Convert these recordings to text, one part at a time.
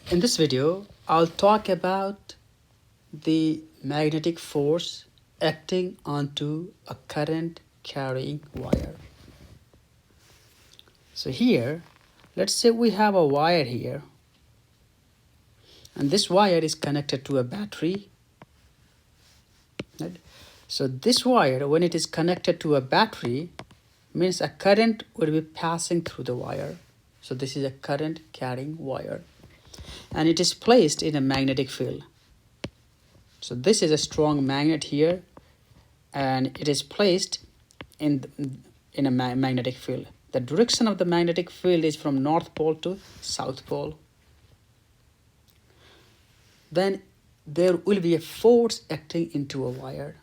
In this video, I'll talk about the magnetic force acting onto a current carrying wire. So here, let's say we have a wire here, and this wire is connected to a battery. Right? So this wire, when it is connected to a battery, means a current will be passing through the wire. So this is a current carrying wire, and it is placed in a magnetic field. So this is a strong magnet here, and it is placed in a magnetic field. The direction of the magnetic field is from North Pole to South Pole. Then there will be a force acting into a wire.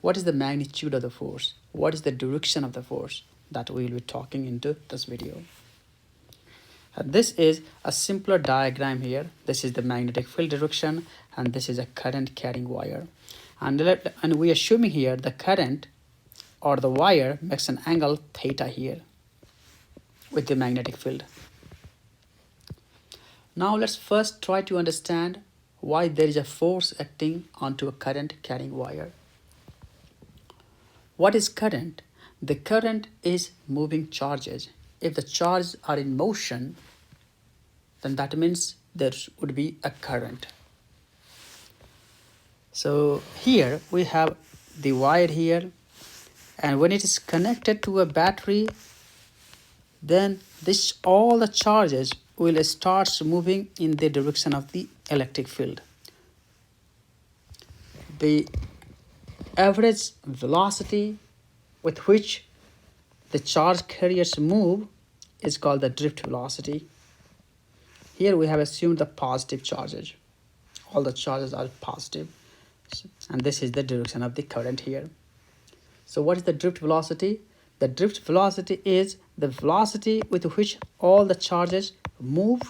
What is the magnitude of the force? What is the direction of the force? That we will be talking into this video. And this is a simpler diagram here. This is the magnetic field direction, and this is a current carrying wire. And we are assuming here the current or the wire makes an angle theta here with the magnetic field. Now let's first try to understand why there is a force acting onto a current carrying wire. What is current? The current is moving charges. If the charges are in motion, then that means there would be a current. So here we have the wire here, and when it is connected to a battery, then all the charges will start moving in the direction of the electric field. The average velocity with which the charge carriers move is called the drift velocity. Here we have assumed the positive charges. All the charges are positive, and this is the direction of the current here. So what is the drift velocity? The drift velocity is the velocity with which all the charges move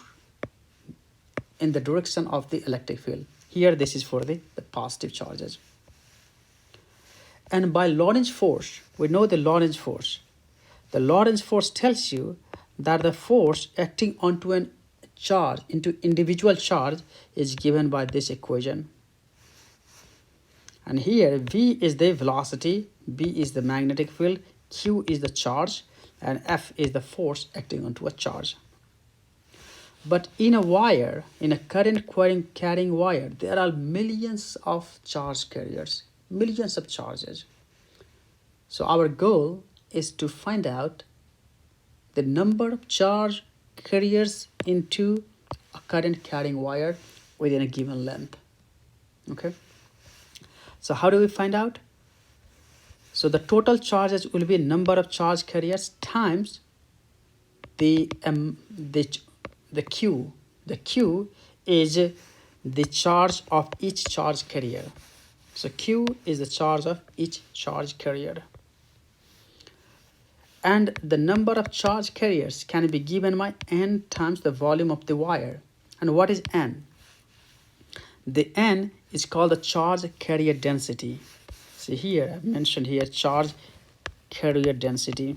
in the direction of the electric field. Here this is for the positive charges. And by Lorentz force, we know the Lorentz force. The Lorentz force tells you that the force acting onto an charge, into individual charge, is given by this equation. And here V is the velocity, B is the magnetic field, Q is the charge, and F is the force acting onto a charge. But in a wire, in a current carrying wire, there are millions of charge carriers, millions of charges. So our goal is to find out the number of charge carriers into a current carrying wire within a given length. Okay. So how do we find out? So the total charges will be number of charge carriers times the Q. The Q is the charge of each charge carrier. So Q is the charge of each charge carrier. And the number of charge carriers can be given by N times the volume of the wire. And what is N? The N is called the charge carrier density. See here, I've mentioned here charge carrier density.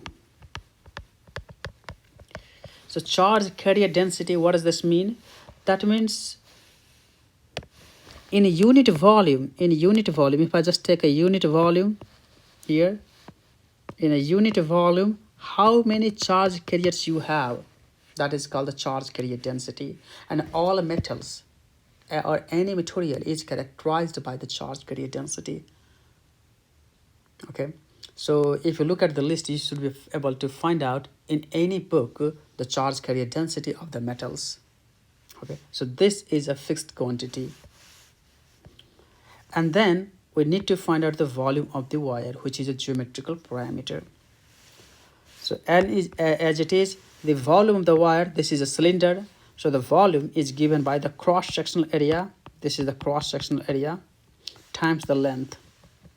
So charge carrier density, what does this mean? That means in a unit volume, if I just take a unit volume here, in a unit volume, how many charge carriers you have, that is called the charge carrier density. And all metals or any material is characterized by the charge carrier density. Okay, so if you look at the list, you should be able to find out in any book the charge carrier density of the metals. Okay, so this is a fixed quantity. And then we need to find out the volume of the wire, which is a geometrical parameter. So N is, as it is, the volume of the wire, this is a cylinder. So the volume is given by the cross-sectional area. This is the cross-sectional area times the length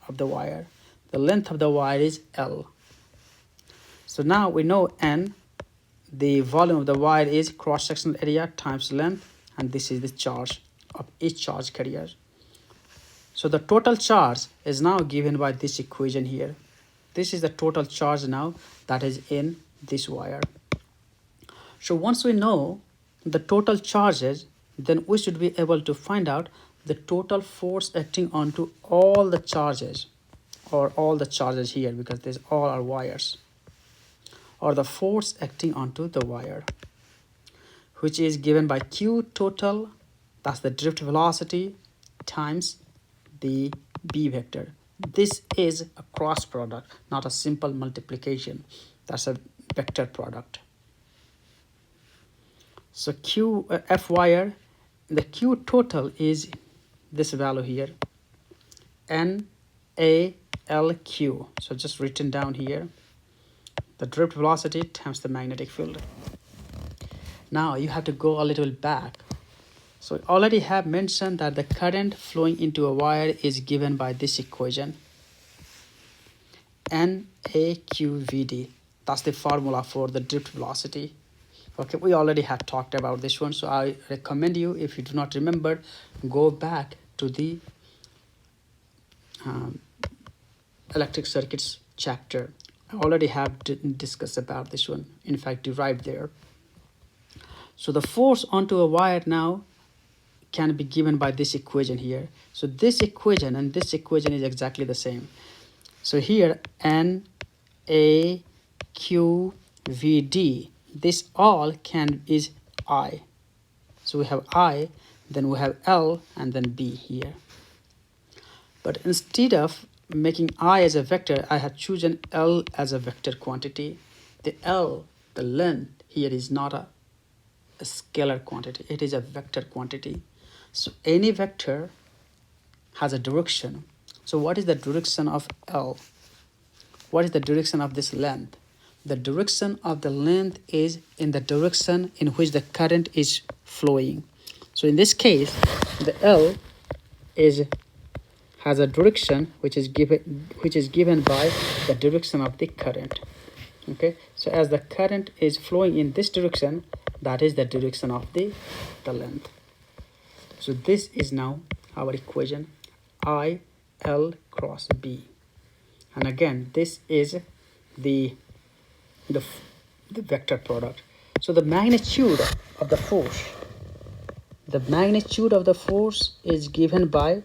of the wire. The length of the wire is L. So now we know N, the volume of the wire is cross-sectional area times length, and this is the charge of each charge carrier. So the total charge is now given by this equation here. This is the total charge now that is in this wire. So once we know the total charges, then we should be able to find out the total force acting onto all the charges, or all the charges here, because these all are wires, or the force acting onto the wire, which is given by Q total, that's the drift velocity, times the B vector. This is a cross product, not a simple multiplication. That's a vector product. So Q F wire, the Q total is this value here, N A L Q. So just written down here, the drift velocity times the magnetic field. Now you have to go a little back. So I already have mentioned that the current flowing into a wire is given by this equation, NAQVD. That's the formula for the drift velocity. Okay, we already have talked about this one, so I recommend you, if you do not remember, go back to the electric circuits chapter. I already have discussed about this one, in fact derived there. So the force onto a wire now can be given by this equation here. So this equation and this equation is exactly the same. So here NAQVD, this all is I. So we have I, then we have L, and then B here. But instead of making I as a vector, I have chosen L as a vector quantity. The L, the length here, is not a scalar quantity, it is a vector quantity. So any vector has a direction. So what is the direction of L? What is the direction of this length? The direction of the length is in the direction in which the current is flowing. So in this case, the L has a direction which is given by the direction of the current. Okay, so as the current is flowing in this direction, that is the direction of the length. So this is now our equation, I L cross B, and again this is the vector product. So the magnitude of the force is given by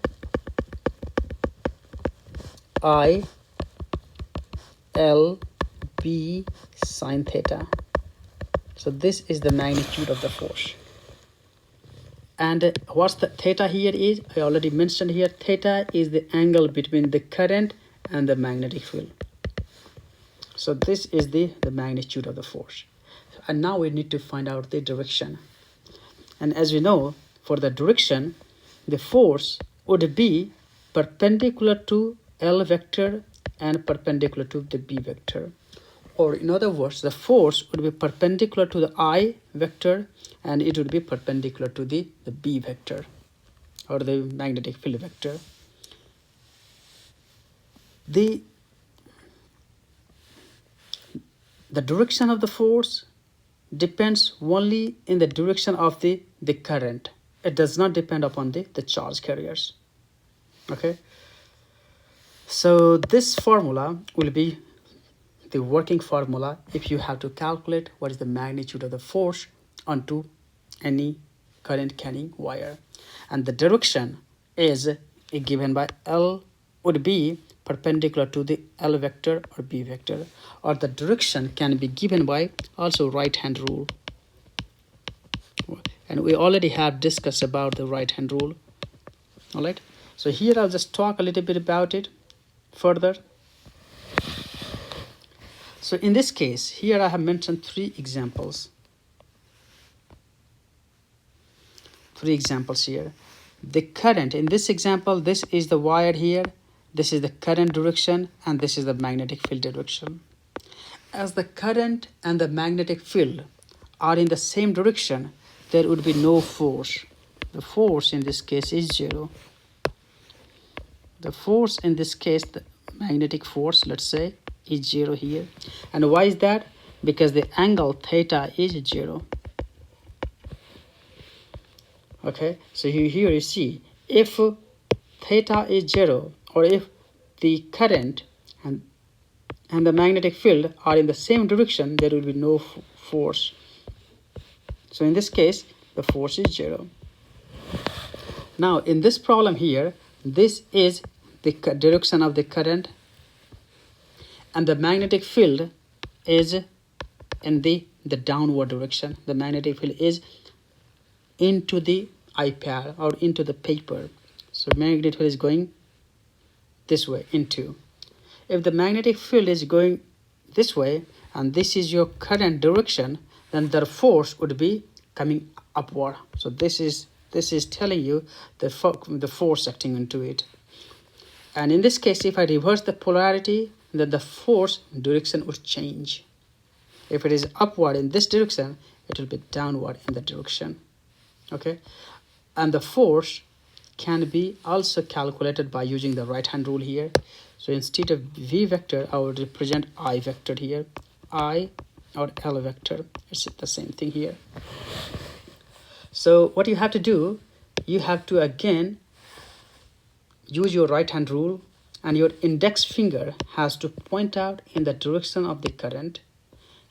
I L B sine theta. So this is the magnitude of the force. And what's the theta here is, I already mentioned here, theta is the angle between the current and the magnetic field. So this is the magnitude of the force. And now we need to find out the direction. And as we know, for the direction, the force would be perpendicular to L vector and perpendicular to the B vector. Or in other words, the force would be perpendicular to the I vector and it would be perpendicular to the B vector, or the magnetic field vector. The direction of the force depends only in the direction of the current. It does not depend upon the charge carriers. Okay, so this formula will be the working formula if you have to calculate what is the magnitude of the force onto any current carrying wire. And the direction is given by L would be perpendicular to the L vector or B vector, or the direction can be given by also right hand rule. And we already have discussed about the right hand rule. All right, so here I'll just talk a little bit about it further. So in this case, here I have mentioned three examples. Here. The current, in this example, this is the wire here, this is the current direction, and this is the magnetic field direction. As the current and the magnetic field are in the same direction, there would be no force. The force in this case is zero. The force in this case, the magnetic force, let's say, is zero here. And why is that? Because the angle theta is zero. Okay, so here you see, if theta is zero, or if the current and the magnetic field are in the same direction, there will be no force. So in this case, the force is 0. Now in this problem here, this is the direction of the current, and the magnetic field is in the downward direction. The magnetic field is into the iPad or into the paper. So magnetic field is going this way into. If the magnetic field is going this way and this is your current direction, then the force would be coming upward. So this is telling you the force acting into it. And in this case, if I reverse the polarity, then the force direction would change. If it is upward in this direction, it will be downward in the direction. Okay, and the force can be also calculated by using the right hand rule here. So instead of V vector, I will represent I vector here, I or L vector. It's the same thing here. So what you have to do, you have to again use your right hand rule, and your index finger has to point out in the direction of the current,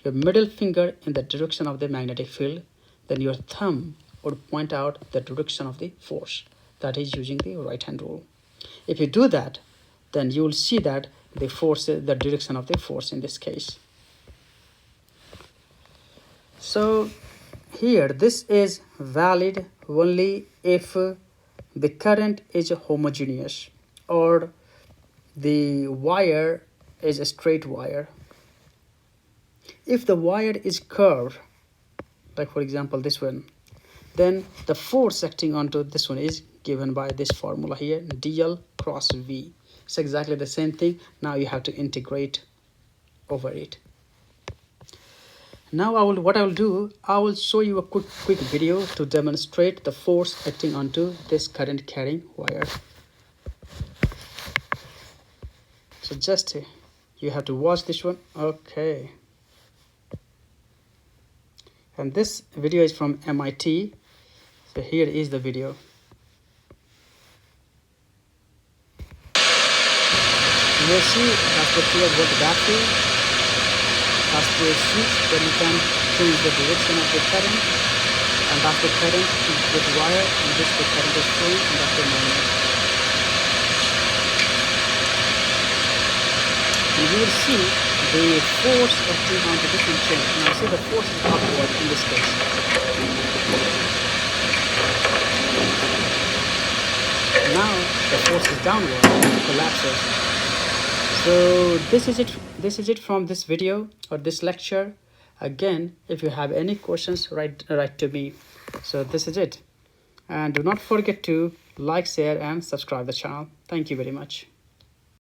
your middle finger in the direction of the magnetic field, then your thumb would point out the direction of the force. That is using the right hand rule. If you do that, then you will see that the force, the direction of the force in this case. So here this is valid only if the current is homogeneous or the wire is a straight wire. If the wire is curved, like for example this one, then the force acting onto this one is given by this formula here, dl cross v. It's exactly the same thing. Now you have to integrate over it. Now what I will do, I will show you a quick video to demonstrate the force acting onto this current carrying wire. So just you have to watch this one. Okay. And this video is from MIT. So here is the video. You will see that's the key of what the battery has to switch, then you can change the direction of the current, and that's the current with wire, and this the current is flowing, and that's the magnet. And you will see the force acting on the different chain. Now see the force is upward in this case. Now the force is downward and it collapses. So this is it from this video or this lecture. Again, if you have any questions, write to me. So this is it, and do not forget to like, share and subscribe the channel. Thank you very much.